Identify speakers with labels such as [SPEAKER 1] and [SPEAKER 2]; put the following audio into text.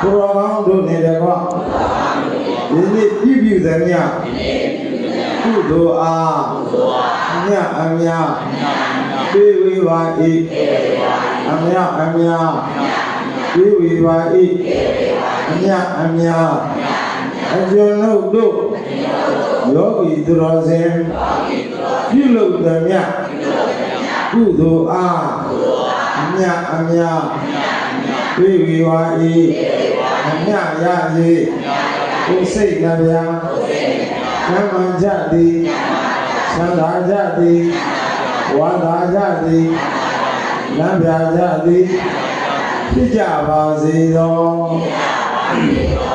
[SPEAKER 1] ကောင်းတို့နေတယ်ကောဒီနေ့ပြည့်ပြည့်သည်မြကုသိုလ်အားမြတ်အမြတ်ပေးဝေပါ၏အမြတ်အမြတ်ပေးဝေပါ၏အမြတ်အမြတ်အကျွန်ုပ်တို့ယောဂီသူတော်စင်ပြုလုပ်သည်မြကုသိုလ်အားအမြတ်အမြတ်ပေးဝေပါ၏အမြတ်ရ၏ကိုယ်စိတ်နှပြချမ်းသာကြသည်ချမ်းသာကြသည်ဝါသာကြသည်လမ်းပြကြသည်ဖြစ်ကြပါစေသော